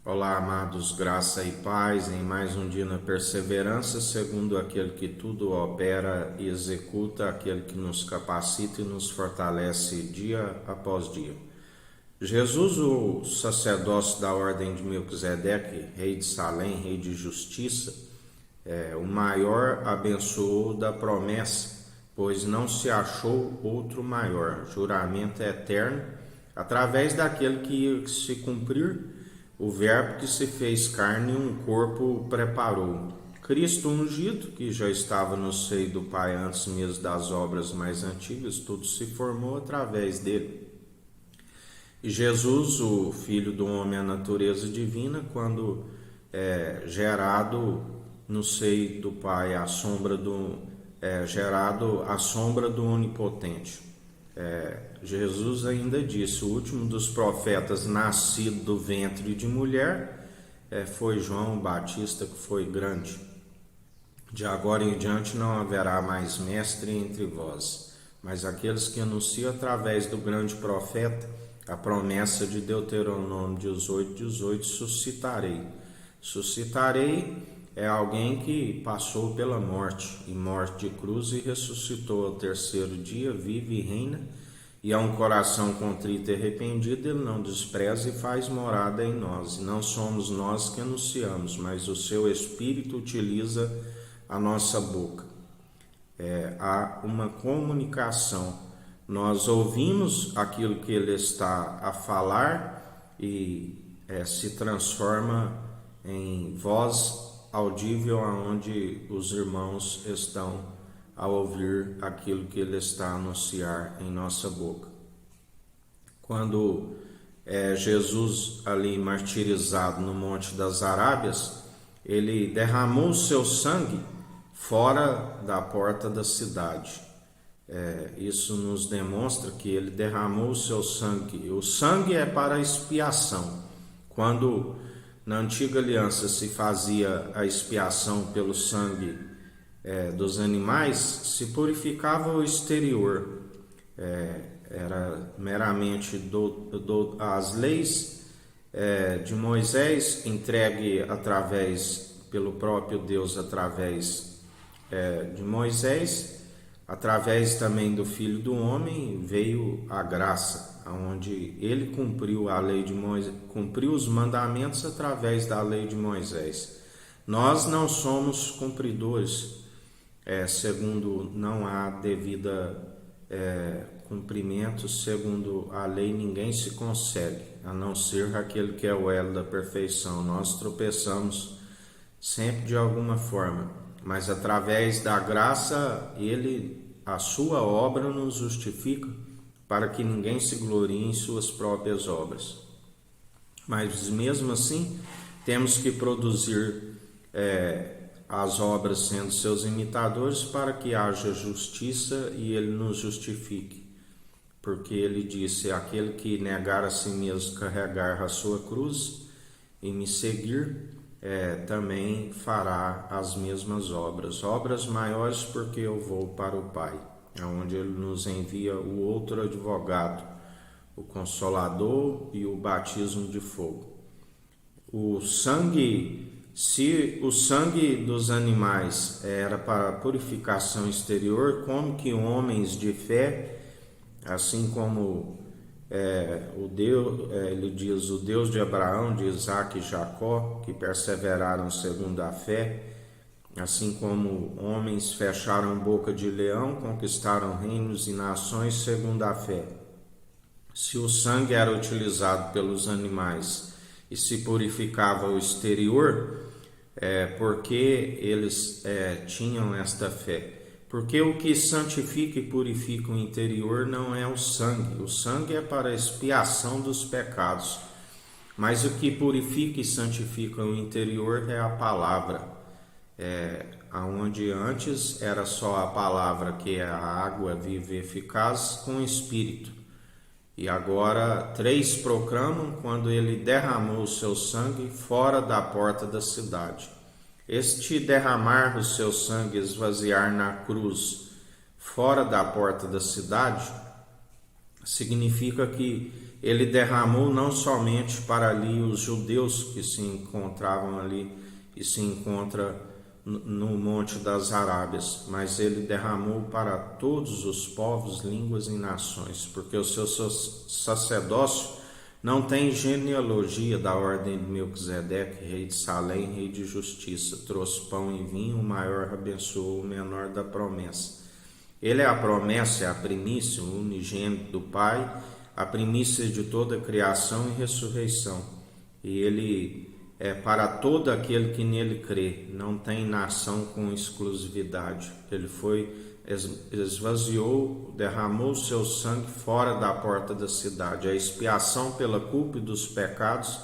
Olá, amados, graça e paz em mais um dia na perseverança, segundo aquele que tudo opera e executa, aquele que nos capacita e nos fortalece dia após dia. Jesus, o sacerdócio da ordem de Melquisedeque, rei de Salém, rei de justiça, o maior abençoou da promessa, pois não se achou outro maior. Juramento eterno, através daquele que ia se cumprir, o verbo que se fez carne e um corpo preparou. Cristo ungido, que já estava no seio do Pai antes mesmo das obras mais antigas, tudo se formou através dele. E Jesus, o Filho do Homem, a natureza divina, quando gerado no seio do Pai, gerado à sombra do Onipotente. Jesus ainda disse: o último dos profetas nascido do ventre de mulher foi João Batista, que foi grande. De agora em diante não haverá mais mestre entre vós, mas aqueles que anunciam através do grande profeta a promessa de Deuteronômio 18:18, suscitarei é alguém que passou pela morte, e morte de cruz, e ressuscitou ao terceiro dia, vive e reina, e a um coração contrito e arrependido ele não despreza e faz morada em nós. E não somos nós que anunciamos, mas o seu Espírito utiliza a nossa boca. Há uma comunicação. Nós ouvimos aquilo que ele está a falar e se transforma em voz audível aonde os irmãos estão a ouvir aquilo que ele está a anunciar em nossa boca. Quando Jesus ali martirizado no Monte das Arábias, ele derramou o seu sangue fora da porta da cidade. Isso nos demonstra que ele derramou o seu sangue. O sangue é para expiação. Quando na antiga aliança se fazia a expiação pelo sangue dos animais, se purificava o exterior. Era meramente as leis de Moisés, entregue pelo próprio Deus através de Moisés, através também do Filho do Homem veio a graça, onde ele cumpriu a lei de Moisés, cumpriu os mandamentos através da lei de Moisés. Nós não somos cumpridores, segundo não há devida cumprimento, segundo a lei ninguém se consegue, a não ser aquele que é o elo da perfeição. Nós tropeçamos sempre de alguma forma, mas através da graça, a sua obra nos justifica, para que ninguém se glorie em suas próprias obras. Mas mesmo assim, temos que produzir as obras sendo seus imitadores, para que haja justiça e ele nos justifique. Porque ele disse: aquele que negar a si mesmo, carregar a sua cruz e me seguir, também fará as mesmas obras maiores, porque eu vou para o Pai, onde ele nos envia o outro advogado, o Consolador e o batismo de fogo. Se o sangue dos animais era para purificação exterior, como que homens de fé, assim como ele diz, o Deus de Abraão, de Isaac e Jacó, que perseveraram segundo a fé, assim como homens fecharam boca de leão, conquistaram reinos e nações segundo a fé. Se o sangue era utilizado pelos animais e se purificava o exterior, porque eles tinham esta fé. Porque o que santifica e purifica o interior não é o sangue é para a expiação dos pecados, mas o que purifica e santifica o interior é a palavra, onde antes era só a palavra, que é a água viva e eficaz, com o Espírito, e agora 3 proclamam quando ele derramou o seu sangue fora da porta da cidade. Este derramar o seu sangue, esvaziar na cruz fora da porta da cidade, significa que ele derramou não somente para ali os judeus que se encontravam ali e se encontra no Monte das Arábias, mas ele derramou para todos os povos, línguas e nações, porque o seu sacerdócio não tem genealogia da ordem de Melquisedeque, rei de Salém, rei de justiça. Trouxe pão e vinho, o maior abençoou o menor da promessa. Ele é a promessa, é a primícia, o unigênito do Pai, a primícia de toda a criação e ressurreição. E ele é para todo aquele que nele crê, não tem nação com exclusividade. Ele esvaziou, derramou seu sangue fora da porta da cidade. A expiação pela culpa e dos pecados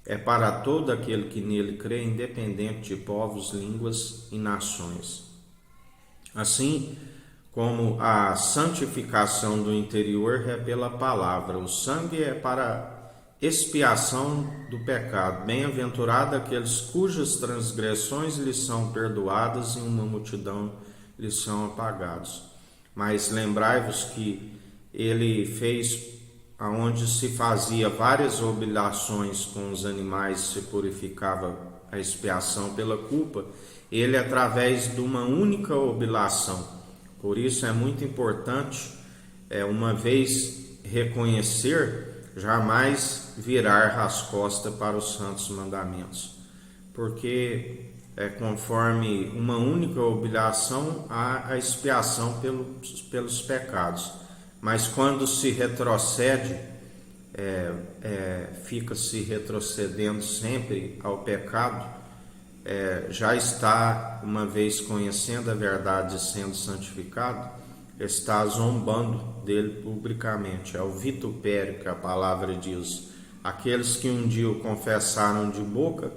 é para todo aquele que nele crê, independente de povos, línguas e nações. Assim como a santificação do interior é pela palavra, o sangue é para expiação do pecado. Bem-aventurado aqueles cujas transgressões lhes são perdoadas e uma multidão lhes são apagados. Mas lembrai-vos que ele fez aonde se fazia várias oblações com os animais, se purificava a expiação pela culpa, ele através de uma única oblação. Por isso é muito importante, uma vez reconhecer, jamais virar as costas para os santos mandamentos, porque conforme uma única oblação há a expiação pelos pecados, mas quando se retrocede, fica-se retrocedendo sempre ao pecado, já está, uma vez conhecendo a verdade e sendo santificado, está zombando dele publicamente. É o vitupério que a palavra diz. Aqueles que um dia o confessaram de boca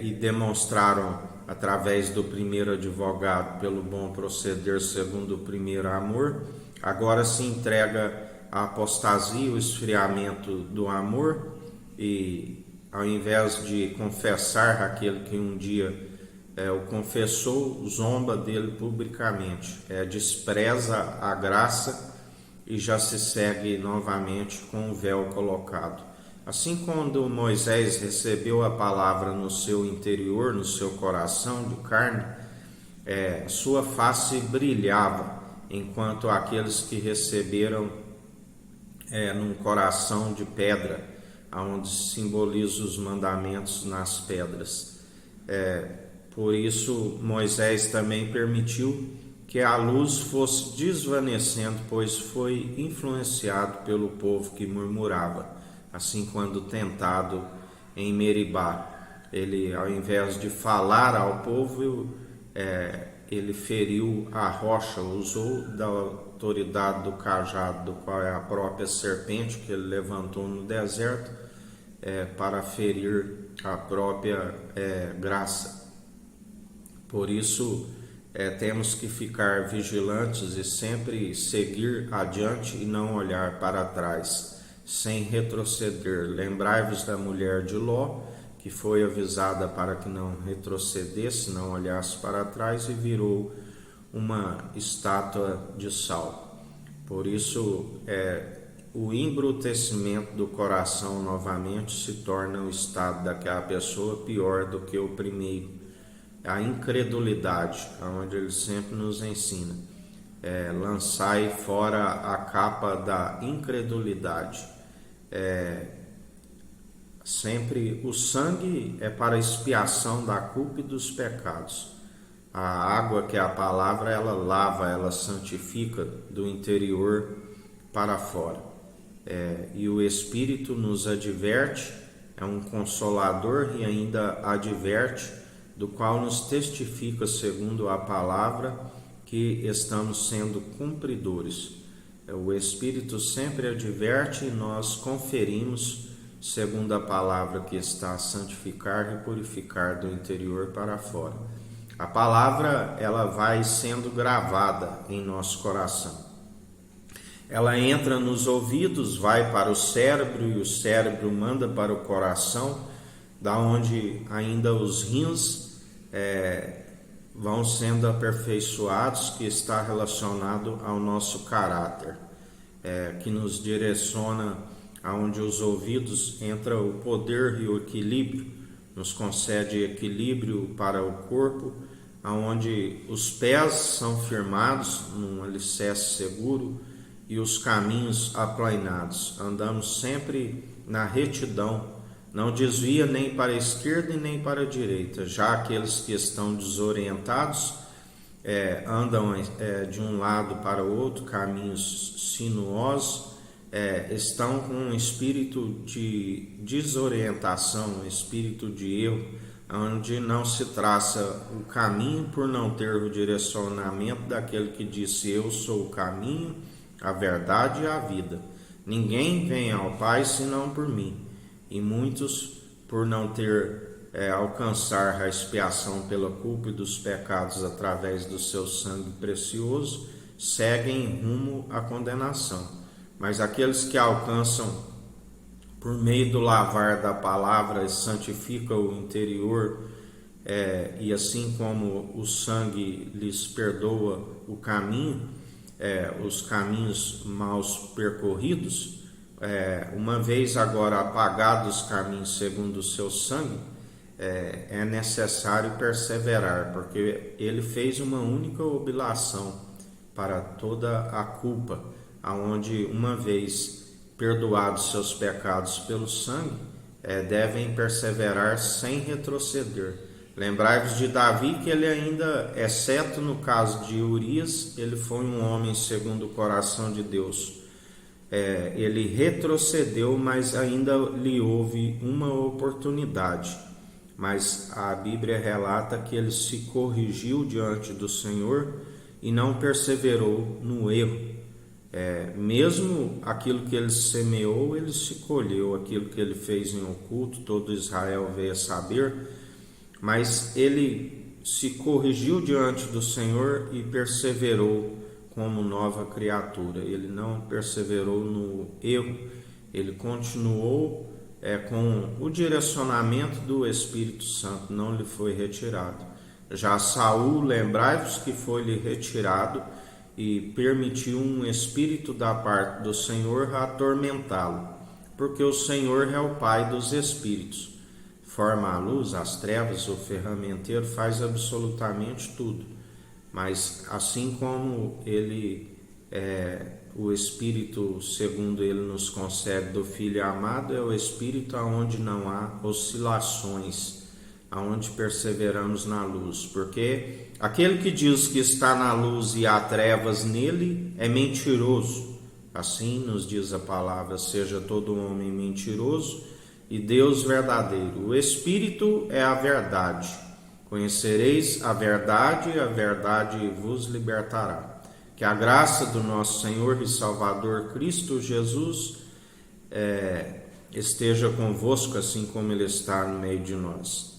e demonstraram através do primeiro advogado pelo bom proceder segundo o primeiro amor, agora se entrega à apostasia, o esfriamento do amor, e ao invés de confessar aquele que um dia o confessou, zomba dele publicamente, despreza a graça e já se segue novamente com o véu colocado. Assim, quando Moisés recebeu a palavra no seu interior, no seu coração de carne, sua face brilhava, enquanto aqueles que receberam num coração de pedra, onde simboliza os mandamentos nas pedras. Por isso Moisés também permitiu que a luz fosse desvanecendo, pois foi influenciado pelo povo que murmurava. Assim, quando tentado em Meribá, ele, ao invés de falar ao povo, ele feriu a rocha, usou da autoridade do cajado, do qual é a própria serpente que ele levantou no deserto, para ferir a própria graça. Por isso, temos que ficar vigilantes e sempre seguir adiante e não olhar para trás, sem retroceder. Lembrai-vos da mulher de Ló, que foi avisada para que não retrocedesse, não olhasse para trás e virou uma estátua de sal. Por isso, o embrutecimento do coração novamente se torna o estado daquela pessoa pior do que o primeiro. A incredulidade, onde ele sempre nos ensina, lançai fora a capa da incredulidade. Sempre o sangue é para expiação da culpa e dos pecados. A água, que é a palavra, ela lava, ela santifica do interior para fora. E o Espírito nos adverte, é um consolador e ainda adverte, do qual nos testifica segundo a palavra que estamos sendo cumpridores. O Espírito sempre adverte e nós conferimos segundo a palavra que está a santificar e purificar do interior para fora. A palavra, ela vai sendo gravada em nosso coração. Ela entra nos ouvidos, vai para o cérebro e o cérebro manda para o coração, da onde ainda os rins vão sendo aperfeiçoados, que está relacionado ao nosso caráter. que nos direciona aonde os ouvidos entra o poder e o equilíbrio, nos concede equilíbrio para o corpo, aonde os pés são firmados num alicerce seguro e os caminhos aplainados. Andamos sempre na retidão, não desvia nem para a esquerda e nem para a direita. Já aqueles que estão desorientados andam de um lado para o outro, caminhos sinuosos, estão com um espírito de desorientação, um espírito de erro, onde não se traça o caminho por não ter o direcionamento daquele que disse: eu sou o caminho, a verdade e a vida. Ninguém vem ao Pai senão por mim. E muitos, por não ter alcançar a expiação pela culpa e dos pecados através do seu sangue precioso, seguem rumo à condenação. Mas aqueles que alcançam por meio do lavar da palavra, santifica o interior, e assim como o sangue lhes perdoa o caminho, os caminhos maus percorridos, uma vez agora apagados os caminhos segundo o seu sangue, é necessário perseverar, porque ele fez uma única oblação para toda a culpa, aonde uma vez perdoados seus pecados pelo sangue, devem perseverar sem retroceder. Lembrai-vos de Davi, que ele ainda, exceto no caso de Urias, ele foi um homem segundo o coração de Deus. Ele retrocedeu, mas ainda lhe houve uma oportunidade. Mas a Bíblia relata que ele se corrigiu diante do Senhor e não perseverou no erro. Mesmo aquilo que ele semeou, ele se colheu, aquilo que ele fez em oculto, todo Israel veio a saber, mas ele se corrigiu diante do Senhor e perseverou como nova criatura. Ele não perseverou no erro, ele continuou com o direcionamento do Espírito Santo, não lhe foi retirado. Já Saul, lembrai-vos que foi-lhe retirado e permitiu um espírito da parte do Senhor atormentá-lo, porque o Senhor é o Pai dos espíritos. Forma a luz, as trevas, o ferramenteiro faz absolutamente tudo. Mas assim como ele o Espírito, segundo ele nos concede do Filho amado, é o Espírito aonde não há oscilações, aonde perseveramos na luz, porque aquele que diz que está na luz e há trevas nele é mentiroso. Assim nos diz a palavra: seja todo homem mentiroso e Deus verdadeiro. O Espírito é a verdade. Conhecereis a verdade e a verdade vos libertará. Que a graça do nosso Senhor e Salvador Cristo Jesus esteja convosco, assim como Ele está no meio de nós.